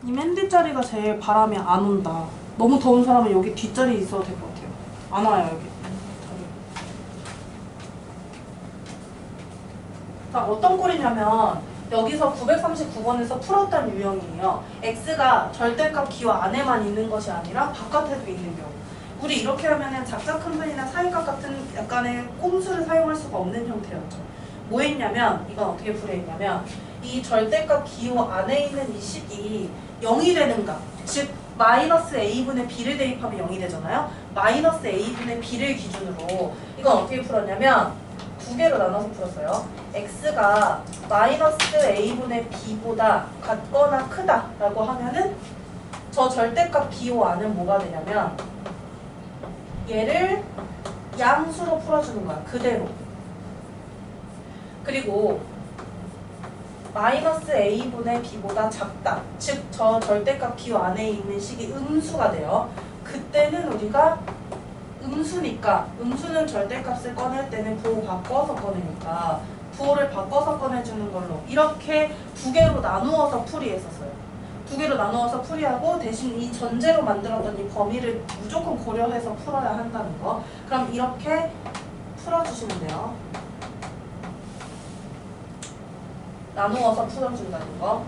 이 맨 뒷자리가 제일 바람이 안 온다. 너무 더운 사람은 여기 뒷자리 있어도 될 것 같아요. 안 와요, 여기. 자, 어떤 꼴이냐면 여기서 939번에서 풀었던 유형이에요. x가 절대값 기호 안에만 있는 것이 아니라 바깥에도 있는 경우. 우리 이렇게 하면은 작자 큰분이나 사이값 같은 약간의 꼼수를 사용할 수가 없는 형태였죠. 뭐 했냐면, 이건 어떻게 풀이했냐면, 이 절대값 기호 안에 있는 이 식이 0이 되는 값, 즉 마이너스 a분의 b를 대입하면 0이 되잖아요. 마이너스 a분의 b를 기준으로 이건 어떻게 풀었냐면 두 개로 나눠서 풀었어요. x가 마이너스 a분의 b보다 같거나 크다라고 하면은 저 절대값 기호 안은 뭐가 되냐면 얘를 양수로 풀어주는 거야. 그대로. 그리고 마이너스 a분의 b보다 작다. 즉 저 절대값 기호 안에 있는 식이 음수가 돼요. 그때는 우리가 음수니까 음수는 절대값을 꺼낼 때는 부호 바꿔서 꺼내니까 부호를 바꿔서 꺼내주는 걸로 이렇게 두 개로 나누어서 풀이했었어요. 두 개로 나누어서 풀이하고 대신 이 전제로 만들었던 이 범위를 무조건 고려해서 풀어야 한다는 거. 그럼 이렇게 풀어주시면 돼요. 나누어서 풀어준다는 거.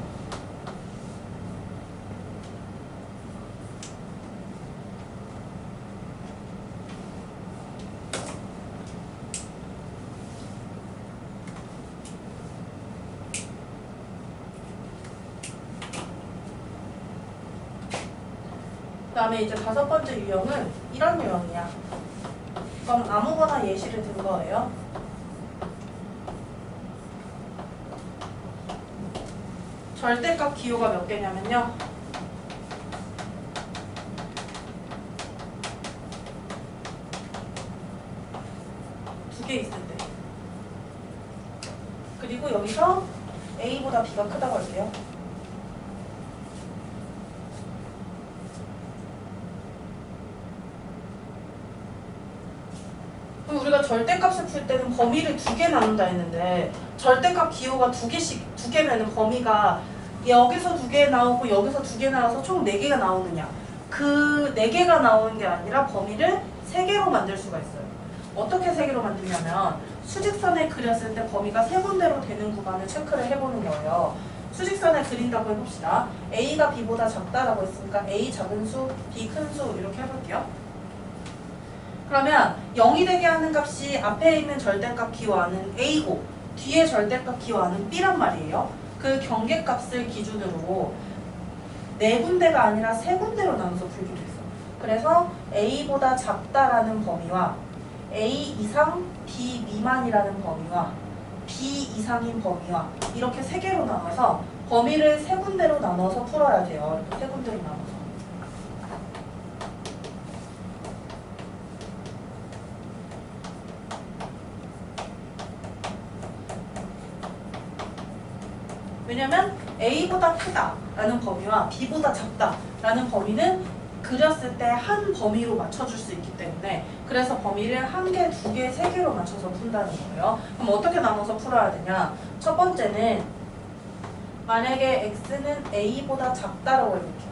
그 다음에 이제 다섯 번째 유형은 이런 유형이야. 그럼 아무거나 예시를 든 거예요. 절대값 기호가 몇 개냐면요. 두 개 있을 때. 그리고 여기서 a보다 b가 크다고 할게요. 그럼 우리가 절대값을 풀 때는 범위를 두 개 나눈다 했는데 절대값 기호가 두 개면은 범위가 여기서 두 개 나오고 여기서 두 개 나와서 총 4개가 나오느냐. 그 4개가 나오는 게 아니라 범위를 3개로 만들 수가 있어요. 어떻게 3개로 만드냐면 수직선을 그렸을 때 범위가 3군데로 되는 구간을 체크를 해보는 거예요. 수직선을 그린다고 해봅시다. a가 b보다 작다라고 했으니까 a 작은 수, b 큰 수 이렇게 해볼게요. 그러면 0이 되게 하는 값이 앞에 있는 절대값 기호하는 a고 뒤에 절대값 기호하는 b란 말이에요. 그 경계값을 기준으로 4군데가 아니라 3군데로 나눠서 풀기로 했어. 그래서 a보다 작다라는 범위와 a 이상 b 미만이라는 범위와 b 이상인 범위와 이렇게 3개로 나눠서 범위를 3군데로 나눠서 풀어야 돼요. 이렇게 3군데로 나눠서. 왜냐면 a보다 크다라는 범위와 b보다 작다라는 범위는 그렸을 때 한 범위로 맞춰줄 수 있기 때문에 그래서 범위를 1개, 2개, 3개로 맞춰서 푼다는 거예요. 그럼 어떻게 나눠서 풀어야 되냐? 첫 번째는 만약에 x는 a보다 작다라고 해볼게요.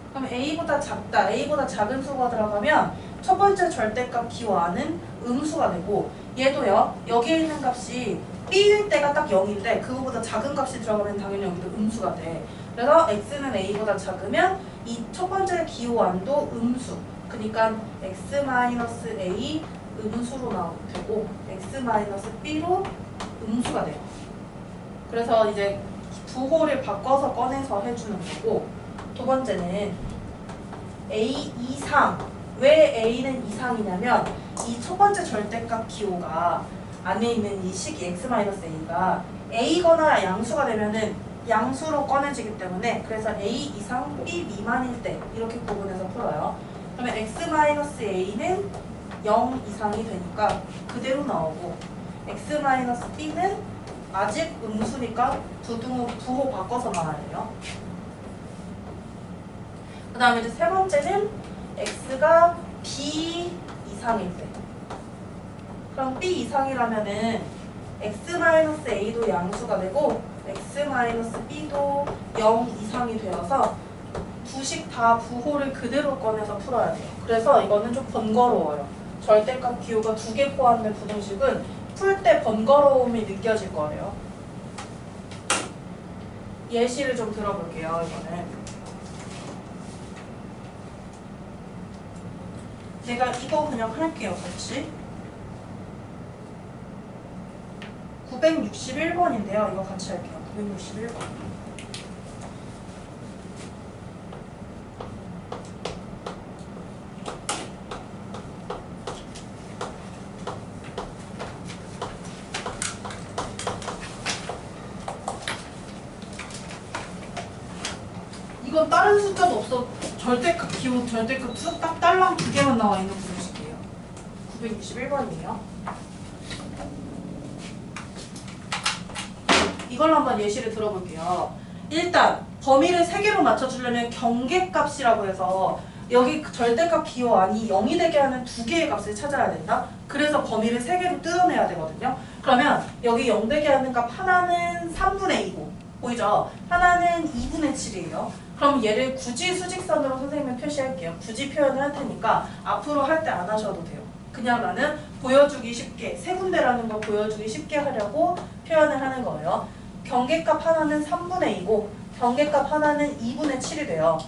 그럼 a보다 작다, a보다 작은 수가 들어가면 첫 번째 절대값 기호 안은 음수가 되고 얘도요. 여기에 있는 값이 b일 때가 딱 0인데 그거보다 작은 값이 들어가면 당연히 여기도 음수가 돼. 그래서 x는 a보다 작으면 이 첫 번째 기호안도 음수. 그러니까 x-a 음수로 되고 x-b로 음수가 돼요. 그래서 이제 부호를 바꿔서 꺼내서 해주는 거고 두 번째는 a 이상. 왜 a는 이상이냐면 이 첫 번째 절대값 기호가 안에 있는 이 식이 x-a가 a거나 양수가 되면은 양수로 꺼내지기 때문에 그래서 a 이상 b 미만일 때 이렇게 구분해서 풀어요. 그러면 x-a는 0 이상이 되니까 그대로 나오고 x-b는 아직 음수니까 부호 바꿔서 나와야 돼요. 그 다음에 이제 세 번째는 x가 b 이상일 때. 그럼 b 이상이라면은 x-a도 양수가 되고 x-b도 0 이상이 되어서 두식 다 부호를 그대로 꺼내서 풀어야 돼요. 그래서 이거는 좀 번거로워요. 절대값 기호가 2개 포함된 부등식은 풀 때 번거로움이 느껴질 거예요. 예시를 좀 들어볼게요. 이거는 제가 이거 그냥 할게요. 같이 961번인데요. 이거 같이 할게요. 961번. 이건 다른 숫자도 없어. 절대값, 기호 절대값 딱 딸랑 2개만 나와 있는 부등식이에요. 961번이에요. 이걸로 한번 예시를 들어볼게요. 일단 범위를 3개로 맞춰주려면 경계값이라고 해서 여기 절대값 기호 안이 0이 되게 하는 2개의 값을 찾아야 된다. 그래서 범위를 3개로 뜯어내야 되거든요. 그러면 여기 0 되게 하는 값 하나는 3분의 2고 보이죠? 하나는 2분의 7이에요. 그럼 얘를 굳이 수직선으로 선생님은 표시할게요. 굳이 표현을 할 테니까 앞으로 할 때 안 하셔도 돼요. 그냥 나는 보여주기 쉽게, 세 군데라는 걸 보여주기 쉽게 하려고 표현을 하는 거예요. 경계값 하나는 3분의 2고 경계값 하나는 2분의 7이 돼요.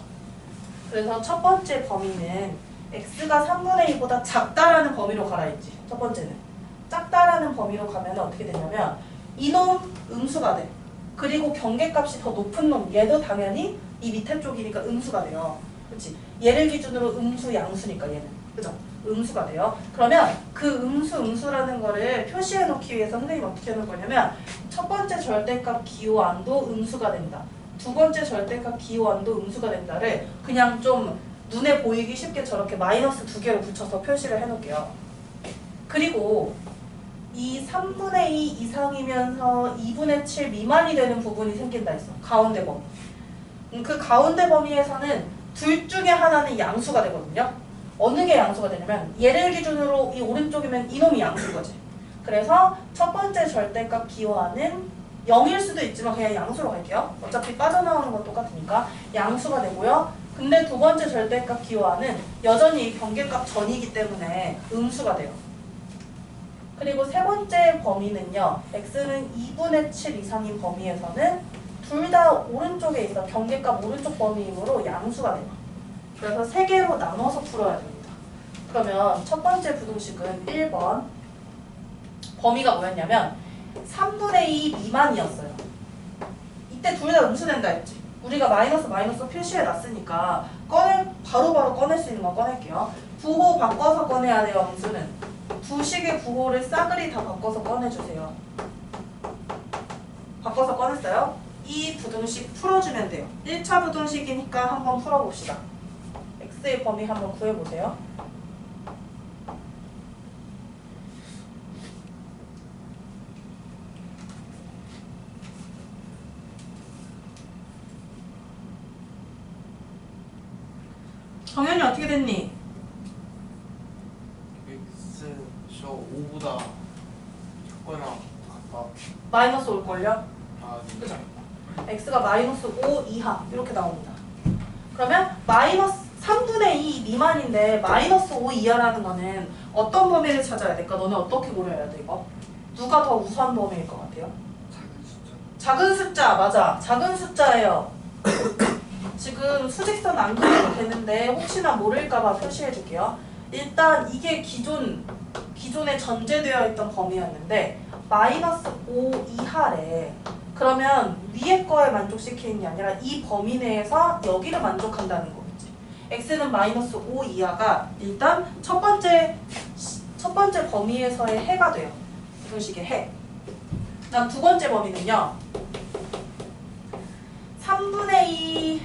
그래서 첫 번째 범위는 x가 3분의 2보다 작다라는 범위로 가라 했지. 첫 번째는 작다라는 범위로 가면 어떻게 되냐면 이놈 음수가 돼. 그리고 경계값이 더 높은 놈 얘도 당연히 이 밑에 쪽이니까 음수가 돼요. 그렇지? 얘를 기준으로 음수 양수니까 얘는 그죠? 음수가 돼요. 그러면 그 음수라는 거를 표시해 놓기 위해서 선생님이 어떻게 해놓을 거냐면 첫 번째 절대값 기호안도 음수가 된다. 두 번째 절대값 기호안도 음수가 된다를 그냥 좀 눈에 보이기 쉽게 저렇게 마이너스 2개로 붙여서 표시를 해놓을게요. 그리고 이 3분의 2 이상이면서 2분의 7 미만이 되는 부분이 생긴다 했어. 가운데 범위. 그 가운데 범위에서는 둘 중에 하나는 양수가 되거든요. 어느 게 양수가 되냐면 얘를 기준으로 이 오른쪽이면 이놈이 양수인 거지. 그래서 첫 번째 절대값 기호안은 0일 수도 있지만 그냥 양수로 갈게요. 어차피 빠져나오는 건 똑같으니까 양수가 되고요. 근데 두 번째 절대값 기호안은 여전히 경계값 전이기 때문에 음수가 돼요. 그리고 세 번째 범위는요. x는 2분의 7 이상인 범위에서는 둘 다 오른쪽에 있어. 경계값 오른쪽 범위이므로 양수가 돼요. 그래서 3개로 나눠서 풀어야 됩니다. 그러면 첫 번째 부등식은 1번 범위가 뭐였냐면 3분의 2 미만이었어요. 이때 둘 다 음수된다 했지. 우리가 마이너스 표시해 놨으니까 바로바로 꺼낼 수 있는 거 꺼낼게요. 부호 바꿔서 꺼내야 돼요. 음수는 두 식의 부호를 싸그리 다 바꿔서 꺼내주세요. 바꿔서 꺼냈어요? 이 부등식 풀어주면 돼요. 1차 부등식이니까 한번 풀어봅시다. x의 범위 한번 구해보세요. 정현이 어떻게 됐니? x 저 5보다 작거나 같다. 마이너스 올걸요? 아, 네. 그죠? x가 마이너스 5 이하 이렇게 나옵니다. 그러면 마이너스 3분의 2 미만인데 마이너스 5 이하라는 거는 어떤 범위를 찾아야 될까? 너네 어떻게 고려해야 돼 이거? 누가 더 우수한 범위일 것 같아요? 작은 숫자. 작은 숫자 맞아. 작은 숫자예요. 지금 수직선 안 그려도 되는데 혹시나 모를까봐 표시해 줄게요. 일단 이게 기존에 전제되어 있던 범위였는데 마이너스 5 이하래. 그러면 위에 거에 만족시키는 게 아니라 이 범위 내에서 여기를 만족한다는 거겠지. x는 마이너스 5 이하가 일단 첫 번째 범위에서의 해가 돼요. 이런 식의 해. 그다음 두 번째 범위는요. 3분의 2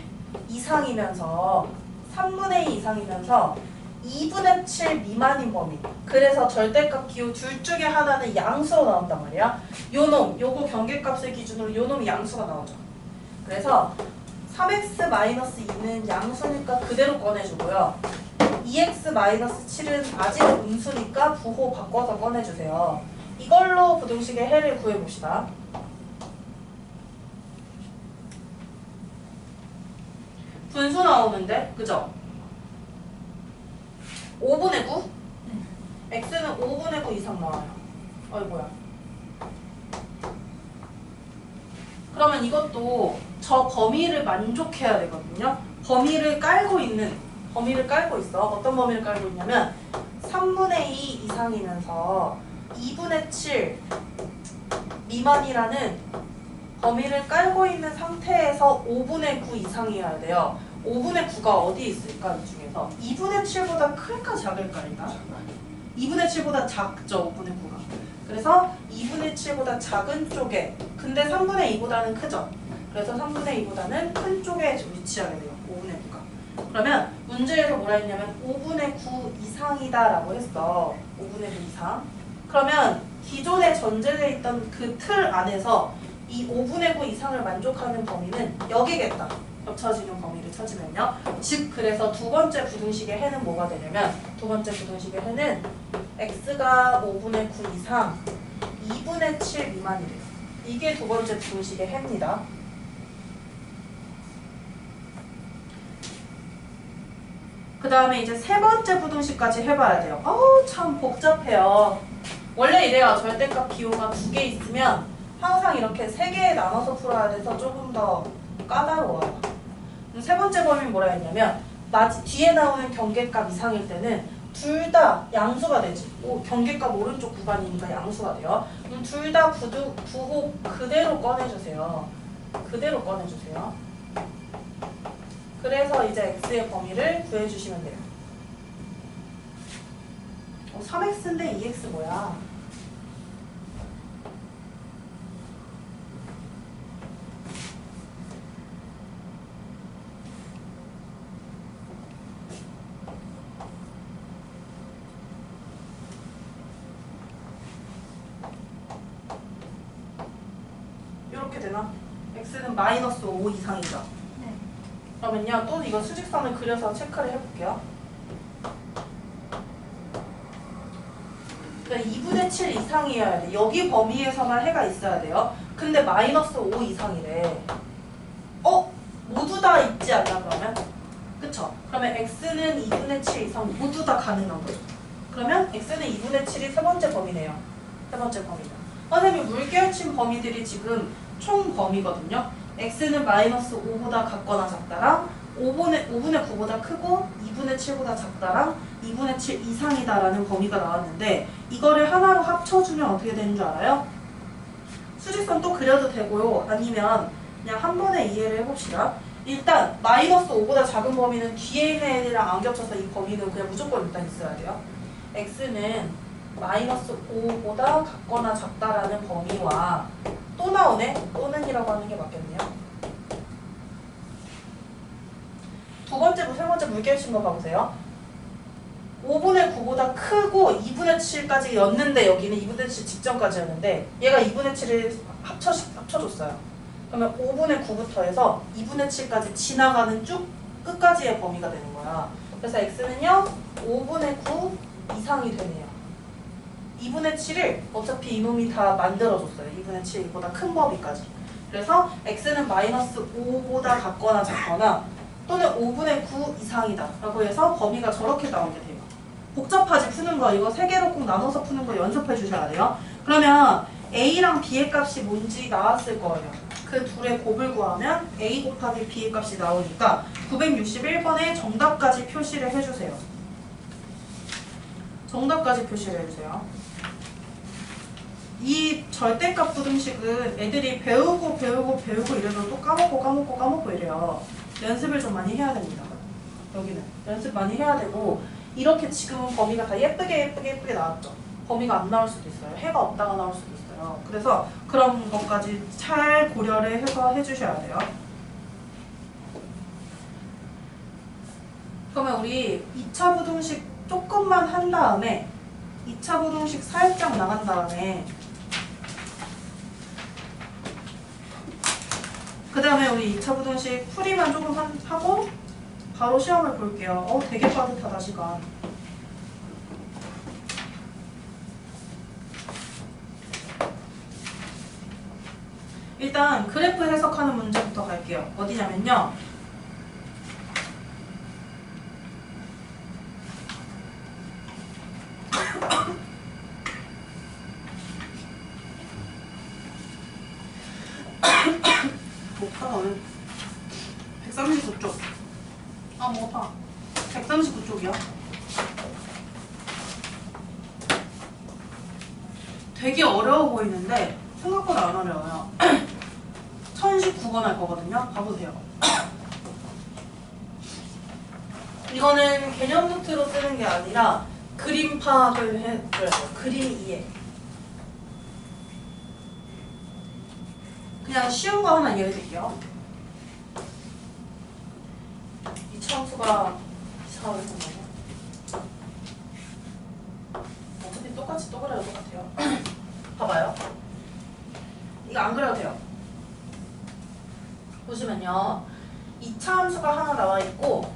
이상이면서 2분의 7 미만인 범위. 그래서 절대값 기호 둘 중에 하나는 양수로 나온단 말이야. 요거 경계값을 기준으로 요놈이 양수가 나오죠. 그래서 3x-2는 양수니까 그대로 꺼내주고요. 2x-7은 아직 음수니까 부호 바꿔서 꺼내주세요. 이걸로 부등식의 해를 구해봅시다. 분수 나오는데 그죠? 5분의 9? x는 5분의 9 이상 나와요. 어이구야. 그러면 이것도 저 범위를 만족해야 되거든요. 범위를 깔고 있어. 어떤 범위를 깔고 있냐면 3분의 2 이상이면서 2분의 7 미만이라는 범위를 깔고 있는 상태에서 5분의 9 이상이어야 돼요. 5분의 9가 어디 있을까? 이 중에서 2분의 7보다 클까 작을까? 일단 2분의 7보다 작죠. 5분의 9가. 그래서 2분의 7보다 작은 쪽에, 근데 3분의 2보다는 크죠. 그래서 3분의 2보다는 큰 쪽에 위치하게 돼요. 5분의 9가. 그러면 문제에서 뭐라 했냐면 5분의 9 이상이다 라고 했어. 5분의 9 이상. 그러면 기존에 전제되어 있던 그 틀 안에서 이 5분의 9 이상을 만족하는 범위는 여기겠다. 겹쳐지는 범위를 찾으면요. 즉 그래서 두 번째 부등식의 해는 뭐가 되냐면 두 번째 부등식의 해는 x가 5분의 9 이상 2분의 7 미만이래요. 이게 두 번째 부등식의 해입니다. 그 다음에 이제 세 번째 부등식까지 해봐야 돼요. 참 복잡해요. 원래 이래요. 절대값 기호가 두 개 있으면 항상 이렇게 세 개에 나눠서 풀어야 돼서 조금 더 까다로워요. 세 번째 범위는 뭐라 했냐면 뒤에 나오는 경계값 이상일 때는 둘 다 양수가 되지. 경계값 오른쪽 구간이니까 양수가 돼요. 둘 다 부호 그대로 꺼내주세요. 그대로 꺼내주세요. 그래서 이제 x의 범위를 구해주시면 돼요. 3x인데 2x 뭐야? 이렇게 되나? x는 마이너스 5 이상이죠? 네. 그러면요, 또 이거 수직선을 그려서 체크를 해볼게요. 그러니까 2분의 7 이상이어야 돼. 여기 범위에서만 해가 있어야 돼요. 근데 마이너스 5 이상이래. 모두 다 있지 않나 그러면? 그쵸? 그러면 x는 2분의 7 이상 모두 다 가능한 거죠. 그러면 x는 2분의 7이 세 번째 범위네요. 세 번째 범위다. 선생님이 물결친 범위들이 지금 총 범위거든요. x는 마이너스 5보다 같거나 작다랑 5분의 9보다 크고 2분의 7보다 작다랑 2분의 7 이상이다라는 범위가 나왔는데 이거를 하나로 합쳐주면 어떻게 되는 줄 알아요? 수직선 또 그려도 되고요. 아니면 그냥 한 번에 이해를 해봅시다. 일단 마이너스 5보다 작은 범위는 뒤에 있는 애들이랑 안 겹쳐서 이 범위는 그냥 무조건 일단 있어야 돼요. x는 마이너스 5보다 같거나 작다라는 범위와 또 나오네? 또는이라고 하는 게 맞겠네요. 두 번째, 세 번째 물결친 거 봐보세요. 5분의 9보다 크고 2분의 7까지 였는데 여기는 2분의 7 직전까지였는데 얘가 2분의 7을 합쳐줬어요. 그러면 5분의 9부터 해서 2분의 7까지 지나가는 쭉 끝까지의 범위가 되는 거야. 그래서 x는요 5분의 9 이상이 되네요. 2분의 7을 어차피 이놈이 다 만들어줬어요. 2분의 7보다 큰 범위까지. 그래서 x는 마이너스 5보다 같거나 작거나 또는 5분의 9 이상이다 라고 해서 범위가 저렇게 나오게 돼요. 복잡하지 푸는 거 이거 세 개로 꼭 나눠서 푸는 거 연습해 주셔야 돼요. 그러면 a랑 b의 값이 뭔지 나왔을 거예요. 그 둘의 곱을 구하면 a 곱하기 b의 값이 나오니까 961번에 정답까지 표시를 해주세요. 정답까지 표시를 해주세요. 이 절대값 부등식은 애들이 배우고 이래서 또 까먹고 이래요. 연습을 좀 많이 해야 됩니다. 여기는 연습 많이 해야 되고 이렇게 지금은 범위가 다 예쁘게 나왔죠. 범위가 안 나올 수도 있어요. 해가 없다가 나올 수도 있어요. 그래서 그런 것까지 잘 고려를 해서 해주셔야 돼요. 그러면 우리 2차 부등식 조금만 한 다음에 2차 부등식 살짝 나간 다음에 그 다음에 우리 2차 부등식 풀이만 조금 하고 바로 시험을 볼게요. 되게 빠듯하다 시간. 일단 그래프 해석하는 문제부터 갈게요. 어디냐면요. 잠깐만. 139쪽. 아, 뭐 아파. 139쪽이야. 되게 어려워 보이는데 생각보다 안 어려워요. 1019번 할 거거든요. 봐보세요. 이거는 개념 노트로 쓰는 게 아니라 그림 파악을 해줘야 돼요. 그림 이해. 그냥 쉬운 거 하나 예를 들게요. 이 차함수가 이상하게 생겼네. 어차피 똑같이 또 그려도 똑같아요. 봐봐요. 이거 안 그려도 돼요. 보시면요. 2차 함수가 하나 나와 있고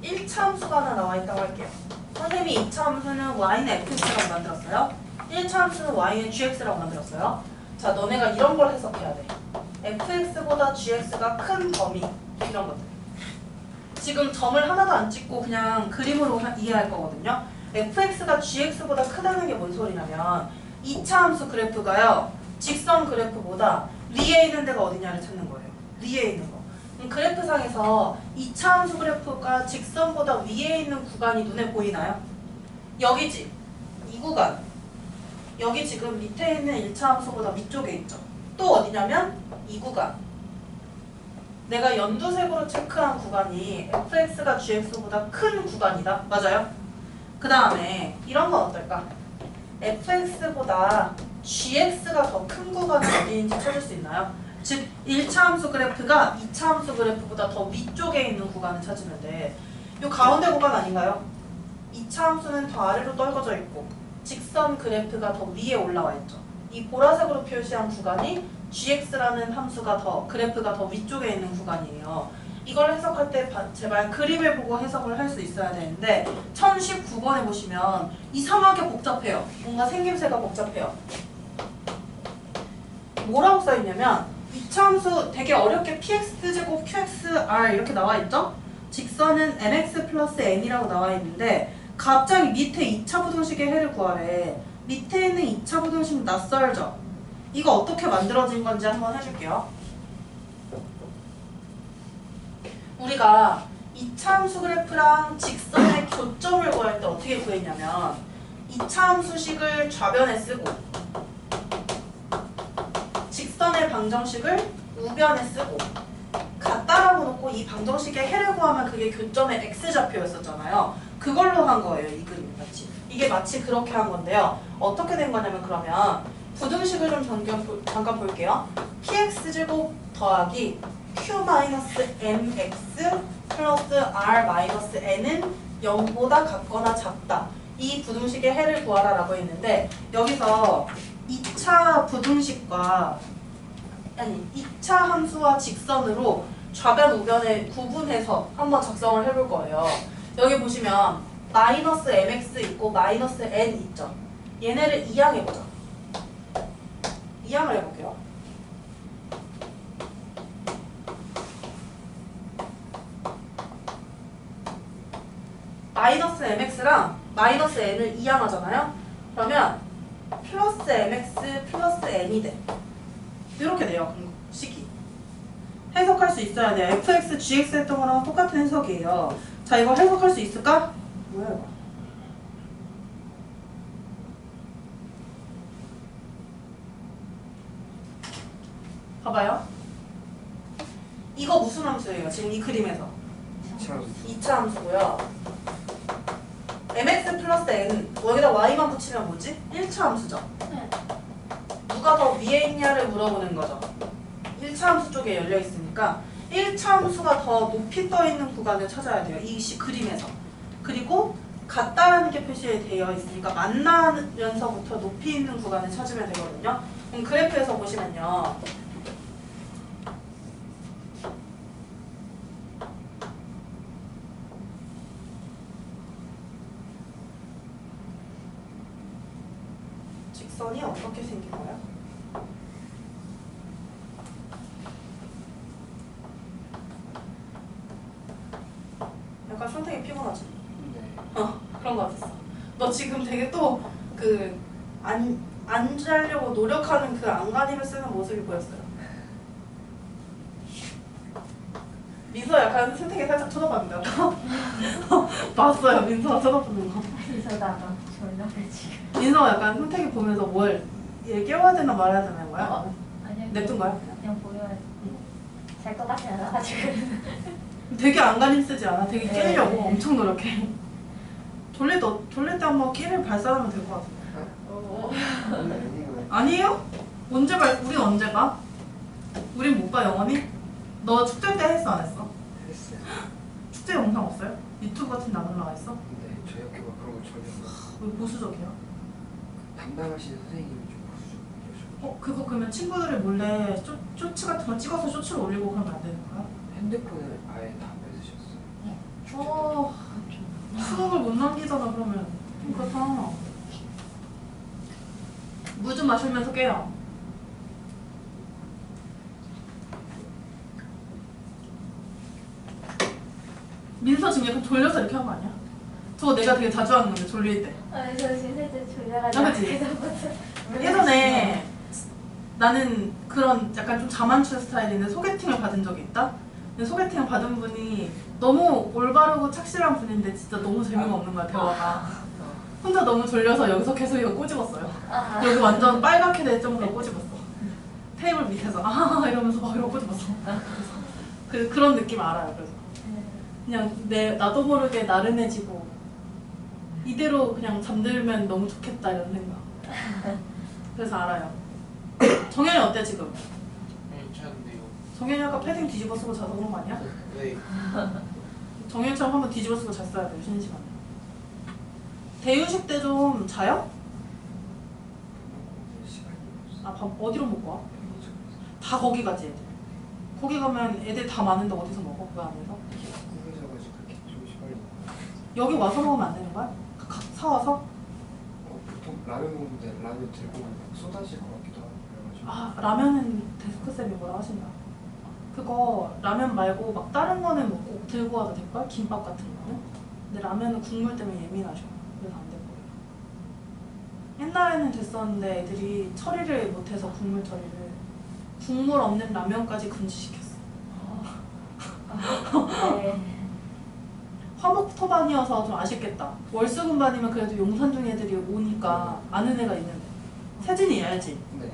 1차 함수가 하나 나와 있다고 할게요. 선생님이 2차 함수는 y는 fx라고 만들었어요. 1차 함수는 y는 gx라고 만들었어요. 자, 너네가 이런 걸 해석해야 돼. fx보다 gx가 큰 범위, 이런 것들. 지금 점을 하나도 안 찍고 그냥 그림으로 이해할 거거든요. fx가 gx보다 크다는 게 뭔 소리냐면 2차 함수 그래프가요, 직선 그래프보다 위에 있는 데가 어디냐를 찾는 거예요. 위에 있는 거. 그래프상에서 2차 함수 그래프가 직선보다 위에 있는 구간이 눈에 보이나요? 여기지. 이 구간. 여기 지금 밑에 있는 1차 함수보다 위쪽에 있죠. 또 어디냐면 이 구간. 내가 연두색으로 체크한 구간이 fx가 gx보다 큰 구간이다. 맞아요? 그 다음에 이런 건 어떨까? fx보다 gx가 더 큰 구간은 어디인지 찾을 수 있나요? 즉 1차 함수 그래프가 2차 함수 그래프보다 더 위쪽에 있는 구간을 찾으면 돼. 이 가운데 구간 아닌가요? 2차 함수는 더 아래로 떨궈져 있고 직선 그래프가 더 위에 올라와 있죠. 이 보라색으로 표시한 구간이 gx라는 함수가 더, 그래프가 더 위쪽에 있는 구간이에요. 이걸 해석할 때 제발 그림을 보고 해석을 할 수 있어야 되는데 1019번에 보시면 이상하게 복잡해요. 뭔가 생김새가 복잡해요. 뭐라고 써있냐면 2차 함수 되게 어렵게 px제곱 qxr 이렇게 나와 있죠? 직선은 mx 플러스 n이라고 나와 있는데 갑자기 밑에 2차 부등식의 해를 구하래. 밑에 있는 2차 부등식 낯설죠? 이거 어떻게 만들어진 건지 한번 해줄게요. 우리가 2차 함수 그래프랑 직선의 교점을 구할 때 어떻게 구했냐면 2차 함수식을 좌변에 쓰고 직선의 방정식을 우변에 쓰고 같다라고 놓고 이 방정식의 해를 구하면 그게 교점의 x좌표였었잖아요. 그걸로 한 거예요. 이 그림 마치. 이게 마치 그렇게 한 건데요. 어떻게 된 거냐면 그러면 부등식을 좀 잠깐 볼게요. px제곱 더하기 q-mx 플러스 r-n은 0보다 같거나 작다. 이 부등식의 해를 구하라라고 했는데 여기서 2차 부등식과 2차 함수와 직선으로 좌변 우변에 구분해서 한번 작성을 해볼 거예요. 여기 보시면 마이너스 mx 있고 마이너스 n 있죠. 얘네를 이항해보자. 이항을 해볼게요. 마이너스 mx랑 마이너스 n을 이항하잖아요. 그러면 플러스 mx 플러스 n이 돼. 이렇게 돼요. 식이. 해석할 수 있어야 돼요. fx, gx 했던 거랑 똑같은 해석이에요. 자, 이거 해석할 수 있을까? 뭐야 이거? 봐봐요. 이거 무슨 함수예요? 지금 이 그림에서. 2차 함수고요. mx 플러스 n 여기다 y만 붙이면 뭐지? 1차 함수죠. 네. 누가 더 위에 있냐를 물어보는 거죠. 1차 함수 쪽에 열려 있으니까 1차 함수가 더 높이 떠 있는 구간을 찾아야 돼요. 이 그림에서. 그리고 같다라는 게 표시되어 있으니까 만나면서부터 높이 있는 구간을 찾으면 되거든요. 그럼 그래프에서 보시면요. 직선이 어떻게 생긴 거야? 약간 선택이 피곤하지? 네. 그런 거 같았어. 너 지금 되게 또 안 자려고 노력하는 그 안간힘을 쓰는 모습이 보였어요. 민서 약간 선택에 살짝 쳐다봤는데 봤어요. 민서가 쳐다보는 거. 이러다가 졸려를 지금. 민서가 약간 선택이 보면서 뭘 얘기해야 되나 말아야 되는 거야? 아니요. 냅둔 거야? 그냥 보여야 잘것 같지 않아가지고. 되게 안간힘 쓰지 않아? 되게 네. 깨려고 엄청 노력해. 졸릴 때 한번 끼를 발산하면 될 것 같은데. 아니에요? 우리 언제 가? 우린 못 봐 영원히? 너 축제 때 했어 안 했어? 했어요. 축제 영상 없어요? 유튜브 같은 데 안 올라가 있어? 근데 저희 학교가 그런 거 전혀 왜 보수적이야? 담당하시는 선생님이 좀 보수적이셔. 그거 그러면 친구들이 몰래 쇼츠 같은 거 찍어서 쇼츠로 올리고 그러면 안 되는 거야? 핸드폰을 아예 다 뺏으셨어요. 어, 수업을 못 남기잖아 그러면. 좀 그렇다. 물 좀 마시면서 깨요. 민서 지금 약간 졸려서 이렇게 한 거 아니야? 저거 내가 되게 자주 하는 건데 졸릴 때. 아니 저 지금 살짝 졸려가지고. 아, 그치? 예전에 나는 그런 약간 좀 자만추 스타일인데 소개팅을 받은 적이 있다? 근데 소개팅을 받은 분이 너무 올바르고 착실한 분인데 진짜 너무 재미가 없는 거야 대화가. 혼자 너무 졸려서 여기서 계속 이거 꼬집었어요. 아, 여기 완전 빨갛게 될 정도로 꼬집었어. 테이블 밑에서 이러면서 막 이러고 꼬집었어. 그런 느낌 알아요. 그래서 그냥 나도 모르게 나른해지고 이대로 그냥 잠들면 너무 좋겠다 이런 생각. 그래서 알아요. 정현이 어때 지금? 괜찮은데요. 정현이 아까 패딩 뒤집어 쓰고 자서 그런 거 아니야? 네. 정현이처럼 한번 뒤집어 쓰고 잤어야 돼요 쉬는 시간에. 대유식 때 좀 자요? 시간이 없어요. 아 밥 어디로 먹고 와? 편의점에서. 다 거기 가지 애들. 거기 가면 애들 다 많은데 어디서 먹어? 그 안에서? 이게 구겨져가지고 그렇게 조금씩 빨리 먹어요. 여기 와서 먹으면 안 되는 거야? 각 사와서? 보통 라면 먹는데 라면 들고 막 쏟아질 것 같기도 하고 그래가지고. 아 라면은 데스크쌤이 뭐라 하신다. 그거 라면 말고 막 다른 거는 뭐 꼭 들고 와도 될걸? 김밥 같은 거는? 근데 라면은 국물 때문에 예민하셔. 그래서 안 될 거예요. 옛날에는 됐었는데 애들이 처리를 못해서 국물 처리를 국물 없는 라면까지 금지시켰어. 네. 화목토반이어서 좀 아쉽겠다. 월수금반이면 그래도 용산중 애들이 오니까 아는 애가 있는데. 세진이 알지? 네.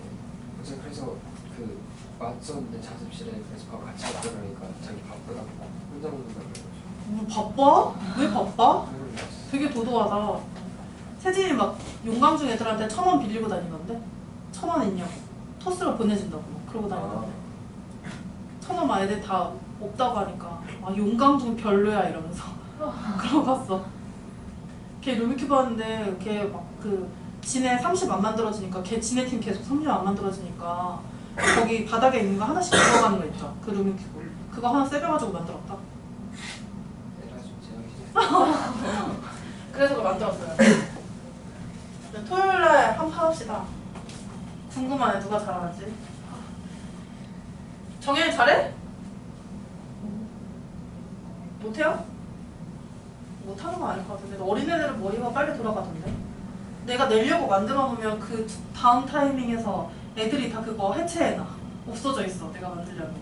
어제 그래서 그 왔었는데 자습실에 그래서 밥 같이 먹자 그러니까 자기 바쁘다고 혼자 먹는다 그래가지고 바빠? 왜 바빠? 그걸 되게 도도하다. 세진이 막 용광중 애들한테 1,000원 빌리고 다니던데? 1,000원 있냐고. 토스로 보내준다고 막 그러고 다니던데. 1,000원 막 애들 다 없다고 하니까 용광중 별로야 이러면서 그러고 갔어. 걔 루미큐브 하는데 걔 막 그 지네 30 안 만들어지니까 걔 지네 팀 계속 30 안 만들어지니까 거기 바닥에 있는 거 하나씩 들어가는 거 있죠. 그 루미큐브. 그거 하나 세벼가지고 만들었다. 에라 좀 제가 그래서 그걸 만들었어요. 네, 토요일날 한 판 합시다. 궁금하네 누가 잘하는지. 정현이 잘해? 못해요? 못하는 건 아닐 것 같은데 어린애들은 머리가 빨리 돌아가던데. 내가 내려고 만들어 놓으면 그 다음 타이밍에서 애들이 다 그거 해체해놔. 없어져 있어 내가 만들려는 거.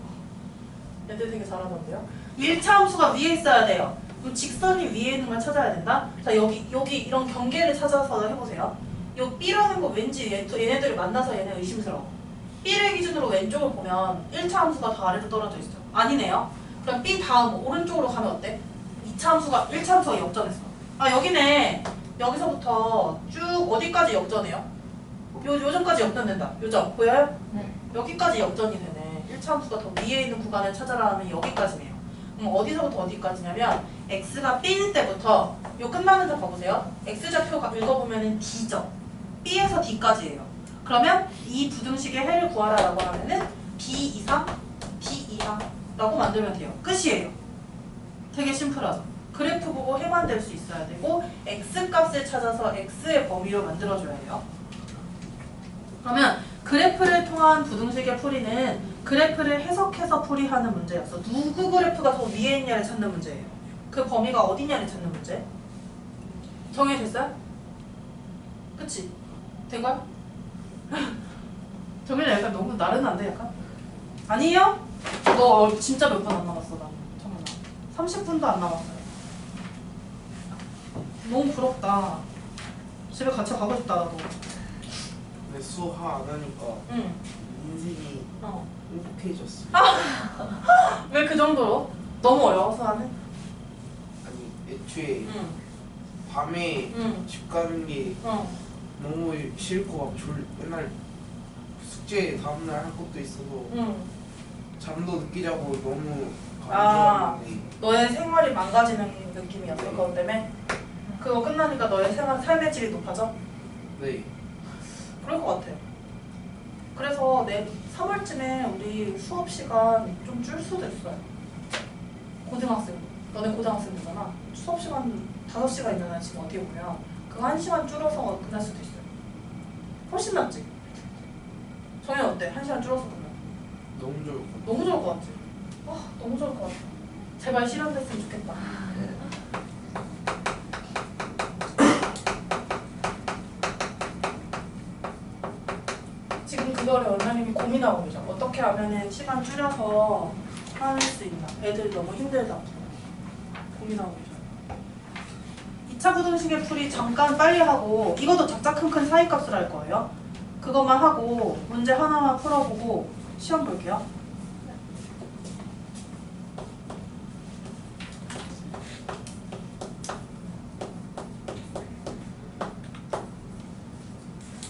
애들 되게 잘하던데요. 1차 함수가 위에 있어야 돼요. 그럼 직선이 위에 있는 걸 찾아야 된다. 자 여기 이런 경계를 찾아서 해보세요. 요 B라는 거 왠지 얘네들이 만나서 얘네 의심스러워. B를 기준으로 왼쪽을 보면 1차 함수가 더 아래로 떨어져 있어요. 아니네요. 그럼 B 다음 오른쪽으로 가면 어때? 2차 함수가 1차 함수가 역전했어. 아 여기네. 여기서부터 쭉 어디까지 역전해요? 요점까지 역전된다. 요점 보여요? 네. 여기까지 역전이 되네. 1차 함수가 더 위에 있는 구간을 찾아라 하면 여기까지네요. 그럼 어디서부터 어디까지냐면 x가 b일 때부터 요 끝나는 점 봐보세요. x좌표 읽어보면 d죠. b에서 d까지예요. 그러면 이 부등식의 해를 구하라 라고 하면은 b 이상 d 이상 라고 만들면 돼요. 끝이에요. 되게 심플하죠. 그래프 보고 해만 될 수 있어야 되고 x값을 찾아서 x의 범위로 만들어줘야 돼요. 그러면 그래프를 통한 부등식의 풀이는 그래프를 해석해서 풀이하는 문제였어. 누구 그래프가 더 위에 있냐를 찾는 문제예요. 그 범위가 어디냐를 찾는 문제. 정해졌어요? 그치? 된 거야? 정현이 약간 너무 나른한데 약간? 아니에요? 너 진짜 몇 분 안 남았어 나 정현아 30분도 안 남았어요. 너무 부럽다. 집에 같이 가고 싶다 나도. 근데 수화 안 하니까 응. 인생이 어. 행복해졌어. 왜 그 정도로? 너무 어려워서 하는? 아니 애초에 응. 밤에 응. 집 가는 게 어. 너무 싫고 막 맨날 숙제 다음날 할 것도 있어서 응. 잠도 늦게 자고 너무 안 아. 좋았는데 너의 생활이 망가지는 느낌이었어 그것 때문에? 그거 끝나니까 너의 삶의 질이 높아져? 네. 그럴 것 같아. 그래서 내 3월쯤에 우리 수업 시간 좀 줄 수도 있어요. 고등학생, 너네 고등학생이잖아. 수업 시간 5시간 있잖아 지금 어떻게 보면. 그거 1시간 줄어서 끝날 수도 있어요. 훨씬 낫지? 정현 어때? 1시간 줄어서 끝나. 너무 좋을 것 같아. 너무 좋을 것 같지? 너무 좋을 것 같아. 제발 실현됐으면 좋겠다. 지금 그거를 원장님이 고민하고 계셔. 어떻게 하면은 시간 줄여서 할 수 있나. 애들 너무 힘들다. 고민하고 계셔. 2차 부등식의 풀이 잠깐 빨리 하고 이것도 작작큰큰 사이값을 할 거예요. 그것만 하고 문제 하나만 풀어보고 시험 볼게요.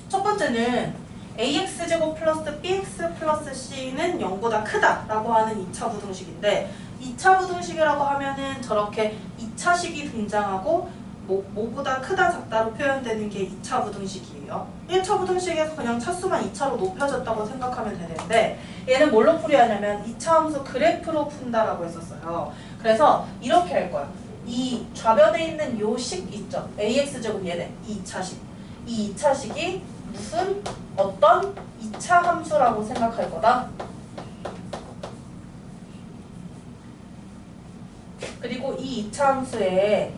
첫 번째는 ax제곱 플러스 bx 플러스 c는 0보다 크다라고 하는 2차 부등식인데 2차 부등식이라고 하면은 저렇게 2차식이 등장하고 뭐보다 크다 작다로 표현되는 게 2차 부등식이에요. 1차 부등식에서 그냥 차수만 2차로 높여졌다고 생각하면 되는데 얘는 뭘로 풀이야 하냐면 2차 함수 그래프로 푼다라고 했었어요. 그래서 이렇게 할 거야. 이 좌변에 있는 요 식 있죠. ax제곱 얘네 이 2차식. 이 2차식이 무슨 어떤 2차 함수라고 생각할 거다. 그리고 이 2차 함수에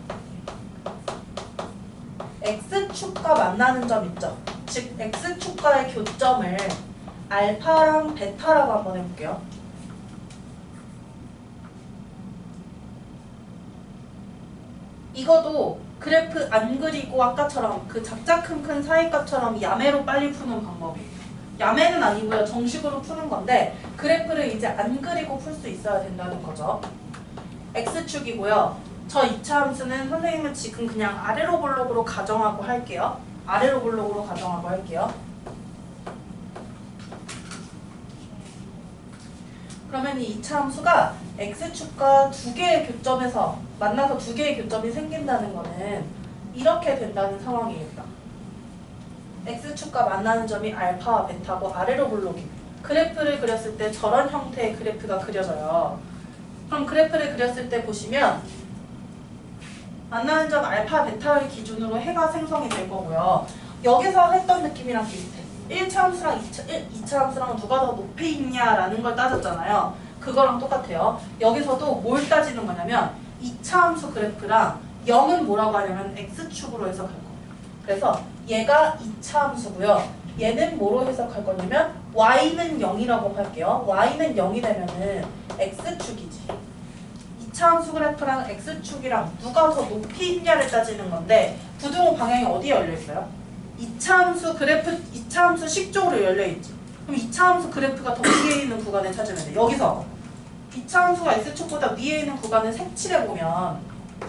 x축과 만나는 점 있죠. 즉 x축과의 교점을 알파랑 베타라고 한번 해볼게요. 이거도 그래프 안 그리고 아까처럼 그 작작큰큰 사이값처럼 야매로 빨리 푸는 방법이에요. 야매는 아니고요. 정식으로 푸는 건데 그래프를 이제 안 그리고 풀 수 있어야 된다는 거죠. x축이고요. 저 2차 함수는 선생님은 지금 그냥 아래로 블록으로 가정하고 할게요. 아래로 블록으로 가정하고 할게요. 그러면 이 2차 함수가 x축과 두 개의 교점에서 만나서 두 개의 교점이 생긴다는 거는 이렇게 된다는 상황이겠다. x축과 만나는 점이 알파와 베타고 아래로 블록이 그래프를 그렸을 때 저런 형태의 그래프가 그려져요. 그럼 그래프를 그렸을 때 보시면 만나는 점 알파, 베타를 기준으로 해가 생성이 될 거고요. 여기서 했던 느낌이랑 비슷해. 1차 함수랑 2차 함수랑 누가 더 높이 있냐라는 걸 따졌잖아요. 그거랑 똑같아요. 여기서도 뭘 따지는 거냐면 2차 함수 그래프랑 0은 뭐라고 하냐면 x축으로 해석할 거예요. 그래서 얘가 2차 함수고요. 얘는 뭐로 해석할 거냐면 y는 0이라고 할게요. y는 0이 되면은 x축이지. 2차 함수 그래프랑 x축이랑 누가 더 높이 있냐를 따지는 건데 부등호 방향이 어디에 열려있어요? 2차 함수 그래프, 2차 함수 식 쪽으로 열려있지. 그럼 2차 함수 그래프가 더 위에 있는 구간을 찾으면 돼. 여기서 2차 함수가 x축보다 위에 있는 구간을 색칠해보면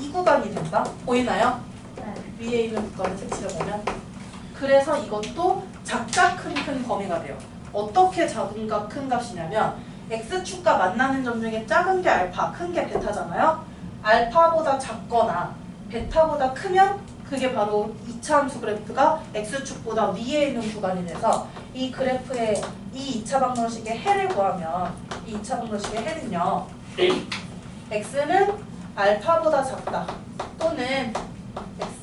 이 구간이 된다? 보이나요? 네. 위에 있는 구간을 색칠해보면 그래서 이것도 작다 큰 범위가 돼요. 어떻게 작은가 큰 값이냐면 x축과 만나는 점 중에 작은 게 알파, 큰 게 베타잖아요. 알파보다 작거나 베타보다 크면 그게 바로 2차 함수 그래프가 x축보다 위에 있는 구간이 돼서 이 그래프의 이 2차 방정식의 해를 구하면 이 2차 방정식의 해는요. x는 알파보다 작다 또는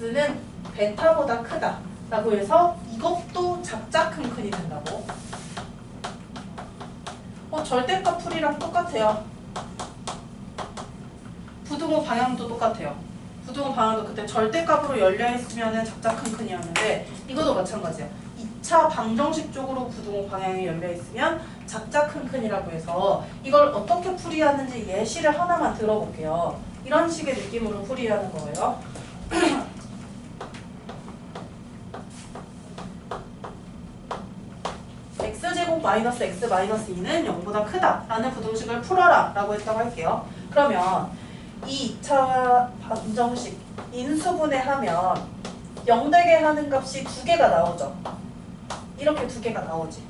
x는 베타보다 크다 라고 해서 이것도 작자 큰큰이 된다고. 절대값 풀이랑 똑같아요. 부등호 방향도 똑같아요. 부등호 방향도 그때 절대값으로 열려있으면 작자 큰큰이었는데 이것도 마찬가지야. 2차 방정식 쪽으로 부등호 방향이 열려 있으면 작자 큰큰이라고 해서 이걸 어떻게 풀이하는지 예시를 하나만 들어볼게요. 이런 식의 느낌으로 풀이하는 거예요. x제곱 마이너스 x 마이너스 2는 0보다 크다 라는 부등식을 풀어라 라고 했다고 할게요. 그러면 이 2차 방정식 인수분해하면 0되게 하는 값이 2개가 나오죠. 이렇게 2개가 나오지.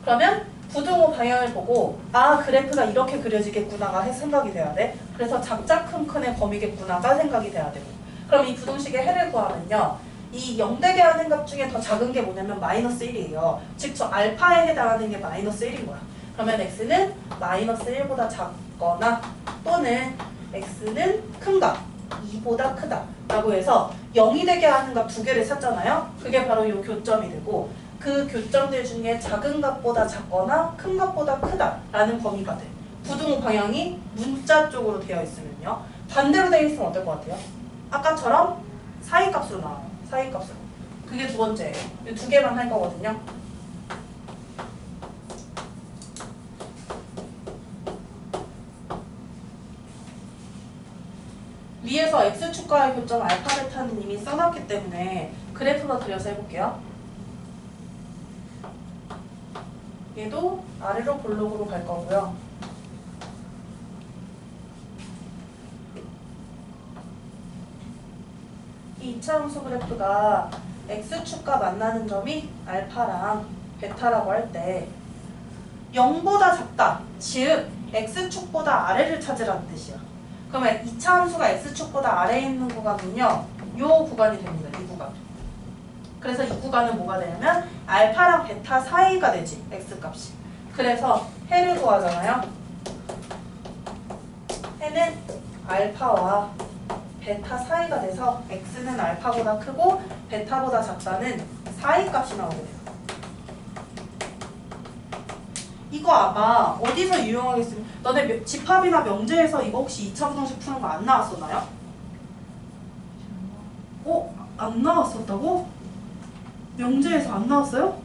그러면 부등호 방향을 보고 아 그래프가 이렇게 그려지겠구나가 생각이 돼야 돼. 그래서 작자 큰큰의 범위겠구나가 생각이 돼야 되고. 그럼 이 부등식의 해를 구하면요. 이 0되게 하는 값 중에 더 작은 게 뭐냐면 마이너스 1이에요. 즉 저 알파에 해당하는 게 마이너스 1인 거야. 그러면 x는 마이너스 1보다 작거나 또는 x는 큰 값, 2보다 크다 라고 해서 0이 되게 하는 값 2개를 찾잖아요. 그게 바로 이 교점이 되고 그 교점들 중에 작은 값보다 작거나 큰 값보다 크다 라는 범위가 돼. 부등호 방향이 문자 쪽으로 되어 있으면요. 반대로 되어 있으면 어떨 것 같아요? 아까처럼 사이값으로 나와요. 사이값으로. 그게 두 번째예요. 이 2개만 할 거거든요. 위에서 x축과의 교점 알파 베타는 이미 써놨기 때문에 그래프가 그려서 해볼게요. 얘도 아래로 볼록으로 갈 거고요. 이 2차 함수 그래프가 x축과 만나는 점이 알파랑 베타라고 할 때 0보다 작다, 즉 x축보다 아래를 찾으라는 뜻이야. 그러면 2차 함수가 x축보다 아래에 있는 구간은요. 이 구간이 됩니다. 이 구간. 그래서 이 구간은 뭐가 되냐면 알파랑 베타 사이가 되지. x값이. 그래서 해를 구하잖아요. 해는 알파와 베타 사이가 돼서 x는 알파보다 크고 베타보다 작다는 사이값이 나오게 돼요. 이거 아마 어디서 유용하겠으면 너네 집합이나 명제에서 이거 혹시 2차 부등식 푸는 거 안 나왔었나요? 안 나왔었다고? 명제에서 안 나왔어요?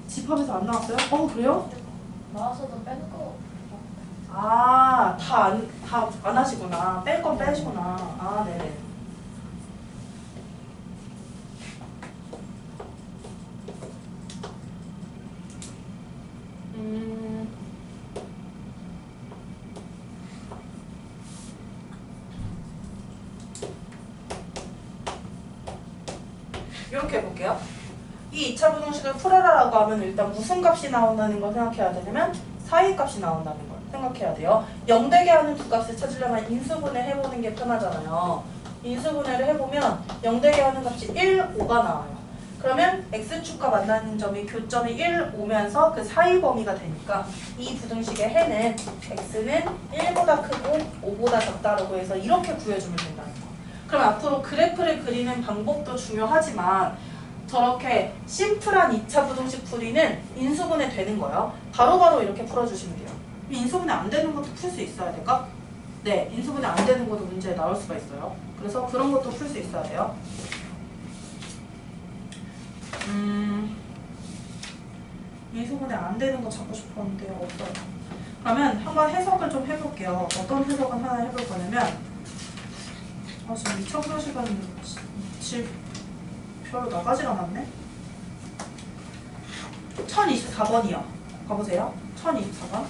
집합에서 안 나왔어요? 그래요? 나와서도 빼는 거. 아, 다 안 하시구나. 뺄 건 빼시구나. 아, 네네. 이렇게 해볼게요. 이 2차 부등식을 풀어라라고 하면 일단 무슨 값이 나온다는 걸 생각해야 되냐면 사이 값이 나온다는 걸 생각해야 돼요. 0되게 하는 두 값을 찾으려면 인수분해 해보는 게 편하잖아요. 인수분해를 해보면 0되게 하는 값이 1, 5가 나와요. 그러면 x축과 만나는 점이 교점이 1, 5면서 그 사이 범위가 되니까 이 부등식의 해는 x는 1보다 크고 5보다 작다라고 해서 이렇게 구해주면 된다는 거. 그럼 앞으로 그래프를 그리는 방법도 중요하지만 저렇게 심플한 2차 부등식 풀이는 인수분해 되는 거예요. 바로바로 이렇게 풀어주시면 돼요. 인수분해 안 되는 것도 풀 수 있어야 될까? 네, 인수분해 안 되는 것도 문제에 나올 수가 있어요. 그래서 그런 것도 풀 수 있어야 돼요. 인수분해 안 되는 거 찾고 싶었는데 없어요. 그러면 한번 해석을 좀 해볼게요. 어떤 해석을 하나 해볼 거냐면 지금 2차 시간인데 별로 나가질 않았네? 1024번이요. 가보세요. 1024번.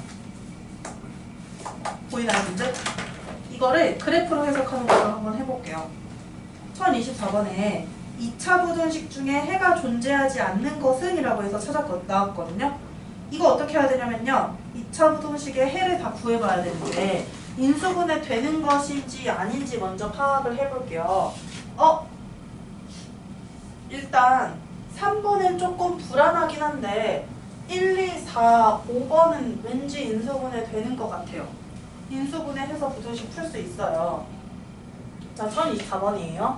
보이나요, 문제? 이거를 그래프로 해석하는 걸로 한번 해볼게요. 1024번에 2차 부등식 중에 해가 존재하지 않는 것은 이라고 해서 나왔거든요. 이거 어떻게 해야 되냐면요. 2차 부등식의 해를 다 구해봐야 되는데 인수분해 되는 것인지 아닌지 먼저 파악을 해볼게요. 일단 3번은 조금 불안하긴 한데 1, 2, 4, 5번은 왠지 인수분해 되는 것 같아요. 인수분해 해서 부등식 풀 수 있어요. 자, 1024번이에요.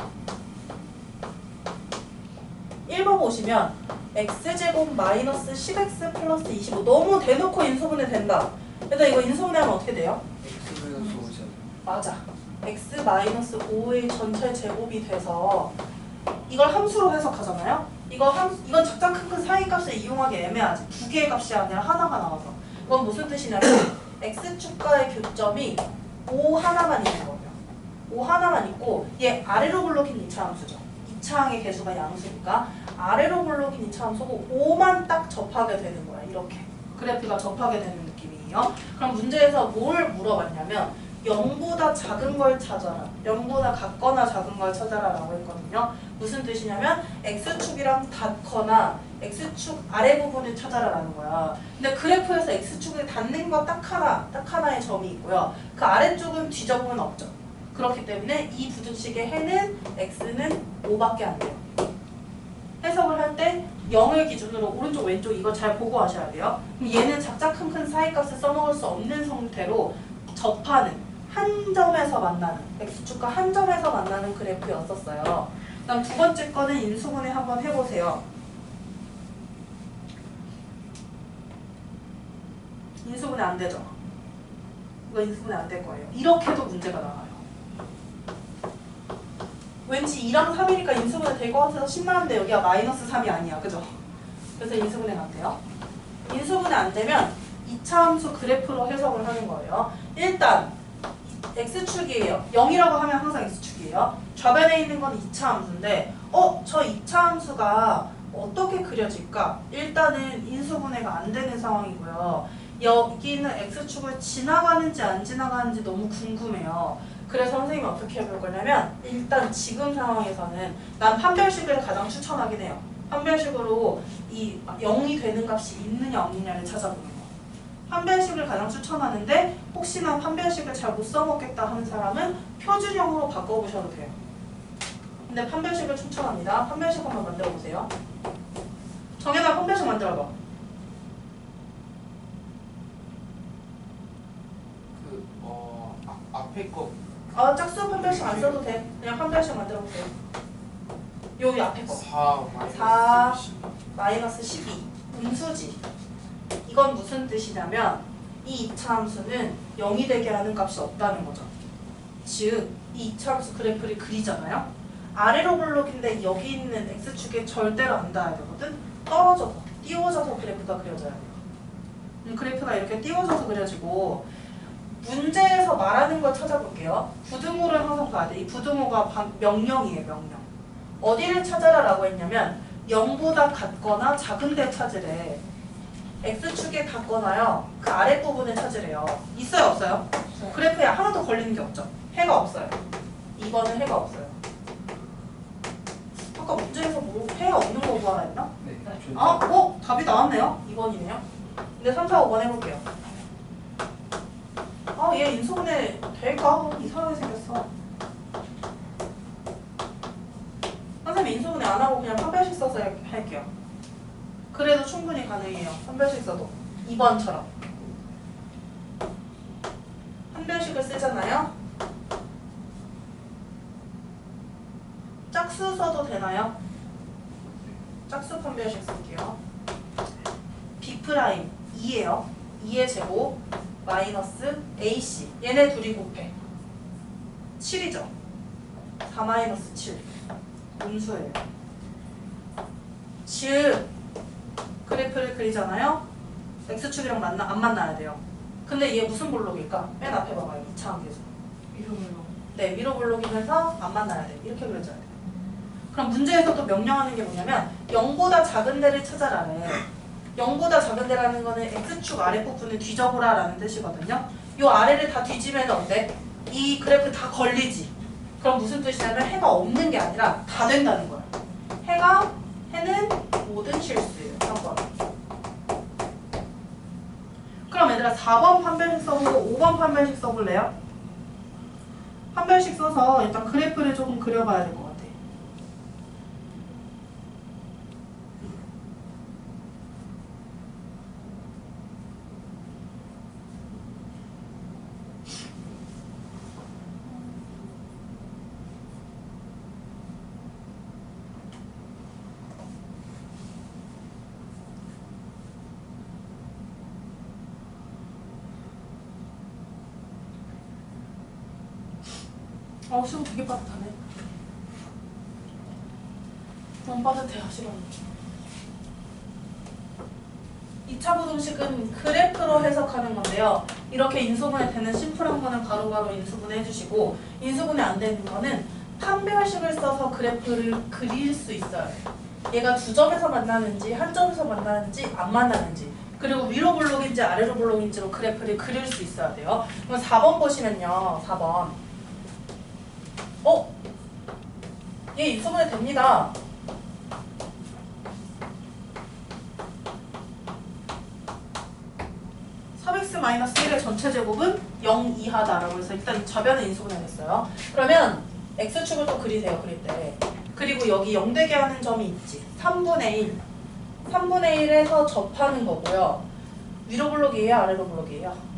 1번 보시면 x제곱 마이너스 10x 플러스 25 너무 대놓고 인수분해 된다. 그래서 이거 인수분해하면 어떻게 돼요? x분해서 오죠. 맞아. x 마이너스 5의 전체 제곱이 돼서 이걸 함수로 해석하잖아요. 이건 작작 큰 사이값을 이용하기 애매하지. 두 개의 값이 아니라 하나가 나와서. 이건 무슨 뜻이냐면 x축과의 교점이 O 하나만 있는 거예요. O 하나만 있고 얘 아래로 불러긴 2차 함수죠. 2차항의 개수가 양수니까 아래로 불러긴 2차 함수고 O만 딱 접하게 되는 거야. 이렇게 그래프가 접하게 되는 느낌이에요. 그럼 문제에서 뭘 물어봤냐면 0보다 작은 걸 찾아라. 0보다 같거나 작은 걸 찾아라 라고 했거든요. 무슨 뜻이냐면 x축이랑 닿거나 x축 아래 부분을 찾아라 라는 거야. 근데 그래프에서 x축을 닿는 거 딱 하나의 점이 있고요. 그 아래쪽은 뒤져보면 없죠. 그렇기 때문에 이 부등식의 해는 x는 5밖에 안 돼요. 해석을 할 때 0을 기준으로 오른쪽 왼쪽 이거 잘 보고 하셔야 돼요. 그럼 얘는 작작 큰 사이값을 써먹을 수 없는 상태로 접하는 한 점에서 만나는 x축과 한 점에서 만나는 그래프였었어요. 그다음 두 번째 거는 인수분해 한번 해보세요. 인수분해 안 되죠? 이거 인수분해 안 될 거예요. 이렇게도 문제가 나와요. 왠지 2랑 3이니까 인수분해 될 것 같아서 신나는데 여기가 마이너스 3이 아니야. 그죠? 그래서 인수분해가 안 돼요. 인수분해 안 되면 2차 함수 그래프로 해석을 하는 거예요. 일단 x축이에요. 0이라고 하면 항상 x축이에요. 좌변에 있는 건 2차 함수인데 저 2차 함수가 어떻게 그려질까? 일단은 인수분해가 안 되는 상황이고요. 여기 있는 x축을 지나가는지 안 지나가는지 너무 궁금해요. 그래서 선생님이 어떻게 해볼 거냐면 일단 지금 상황에서는 난 판별식을 가장 추천하긴 해요. 판별식으로 이 0이 되는 값이 있느냐 없느냐를 찾아보는 거. 판별식을 가장 추천하는데 혹시나 판별식을 잘 못 써먹겠다 하는 사람은 표준형으로 바꿔보셔도 돼요. 근데 판별식을 추천합니다. 판별식 한번 만들어보세요. 정연아 판별식 만들어봐. 앞에 거 짝수 판별식 안 써도 돼. 그냥 판별식 만들어보세요. 여기 앞에 거. 4 마이너스 12. 음수지. 이건 무슨 뜻이냐면 이 2차 함수는 0이 되게 하는 값이 없다는 거죠. 즉, 이 2차 함수 그래프를 그리잖아요. 아래로 블록인데 여기 있는 x축에 절대로 안 닿아야 되거든. 떨어져서, 띄워져서 그래프가 그려져야 돼요. 그래프가 이렇게 띄워져서 그려지고 문제에서 말하는 걸 찾아볼게요. 부등호를 항상 봐야 돼. 이 부등호가 명령이에요. 명령. 어디를 찾아라 라고 했냐면 0보다 같거나 작은 데 찾으래. x축에 같거나요. 그 아랫부분을 찾으래요. 있어요? 없어요? 그래프에 하나도 걸리는 게 없죠. 해가 없어요. 2번은 해가 없어요. 아까 문제에서 뭐 해가 없는 거 구하라 했나? 네. 답이 나왔네요. 2번이네요. 근데 3, 4, 5번 해볼게요. 얘 인수분해 될까? 이상하게 생겼어. 선생님 인수분해 안 하고 그냥 판별식 써서 할게요. 그래도 충분히 가능해요. 판별식 써도. 2번처럼. 판별식을 쓰잖아요. 짝수 써도 되나요? 짝수 판별식 쓸게요. B'I에요. 2의 제곱 마이너스 AC. 얘네 둘이 곱해. 7이죠. 4 마이너스 7. 음수예요. 즉 그래프를 그리잖아요. x축이랑 안 만나야 돼요. 근데 얘 무슨 블록일까? 맨 앞에 봐봐요. 2차 함계수. 위로 블록. 네, 위로 블록이면서 안 만나야 돼. 이렇게 그려져야 돼. 그럼 문제에서 또 명령하는 게 뭐냐면 0보다 작은 데를 찾아라래. 0보다 작은 데라는 거는 x축 아랫부분을 뒤져보라 라는 뜻이거든요. 이 아래를 다 뒤지면 어때? 이 그래프 다 걸리지. 그럼 무슨 뜻이냐면 해가 없는 게 아니라 다 된다는 거야. 해는 모든 실수예요. 3번. 그럼 얘들아 4번 판별식 써보고 5번 판별식 써볼래요? 판별식 써서 일단 그래프를 조금 그려봐야 될 것 같아. 시험 되게 빠듯하네. 너무 빠듯해요, 시간이. 2차 부등식은 그래프로 해석하는 건데요. 이렇게 인수분해 되는 심플한 거는 바로바로 인수분해 해주시고, 인수분해 안 되는 거는 판별식을 써서 그래프를 그릴 수 있어요. 얘가 두 점에서 만나는지 한 점에서 만나는지 안 만나는지, 그리고 위로 볼록인지 아래로 볼록인지로 그래프를 그릴 수 있어야 돼요. 그럼 4번 보시면요. 4번. 얘 인수분해 됩니다. 3x-1의 전체 제곱은 0 이하다라고 해서 일단 저변은 인수분해 됐어요. 그러면 x축을 또 그리세요. 그릴 때. 그리고 여기 0 되게 하는 점이 있지. 3분의 1. 3분의 1에서 접하는 거고요. 위로 볼록이에요? 아래로 볼록이에요?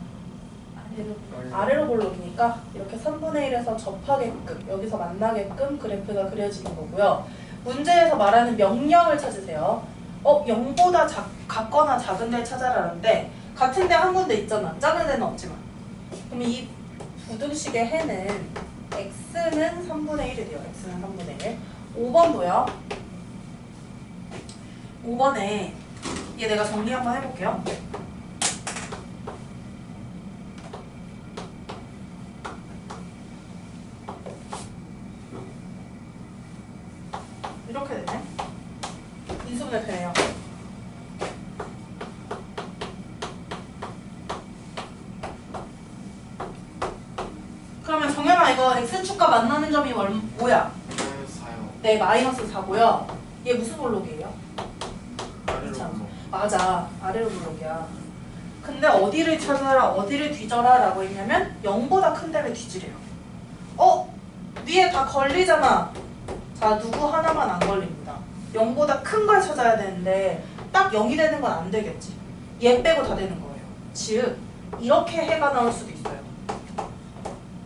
아래로 볼록이니까 이렇게 3분의 1에서 접하게끔, 여기서 만나게끔 그래프가 그려지는 거고요. 문제에서 말하는 명령을 찾으세요. 0보다 같거나 작은 데를 찾아라는데 같은 데 한 군데 있잖아. 작은 데는 없지만. 그럼 이 부등식의 해는 x는 3분의 1이 돼요. x는 3분의 1. 5번도요. 5번에 얘 내가 정리 한번 해볼게요. 이렇게 되네. 인수분해 되네요. 그러면 정현아 이거 x축과 만나는 점이 뭐야? 사요. 네, 마이너스 4고요. 얘 무슨 볼록이에요? 아래로 참. 뭐. 맞아, 아래로 볼록이야. 근데 어디를 찾아라, 어디를 뒤져라 라고 했냐면 0보다 큰 데를 뒤지래요. 위에 다 걸리잖아. 자, 누구 하나만 안 걸립니다. 0보다 큰 걸 찾아야 되는데 딱 0이 되는 건 안 되겠지. 얘 빼고 다 되는 거예요. 즉, 이렇게 해가 나올 수도 있어요.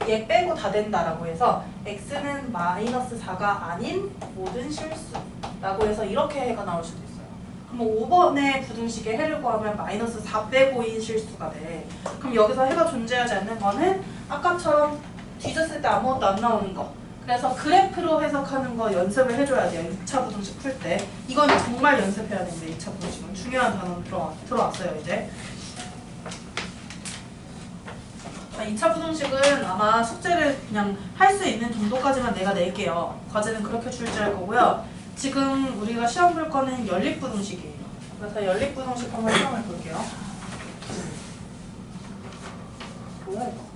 얘 빼고 다 된다라고 해서 x는 마이너스 4가 아닌 모든 실수라고 해서 이렇게 해가 나올 수도 있어요. 그럼 5번의 부등식의 해를 구하면 마이너스 4 빼고인 실수가 돼. 그럼 여기서 해가 존재하지 않는 거는 아까처럼 뒤졌을 때 아무것도 안 나오는 거. 그래서 그래프로 해석하는 거 연습을 해줘야 돼요. 2차 부등식 풀 때. 이건 정말 연습해야 됩니다. 2차 부등식은. 중요한 단어 들어왔어요 이제. 2차 부등식은 아마 숙제를 그냥 할 수 있는 정도까지만 내가 낼게요. 과제는 그렇게 출제할 거고요. 지금 우리가 시험 볼 거는 연립부등식이에요. 그래서 연립부등식 한번 시험을 볼게요. 뭐야 이거?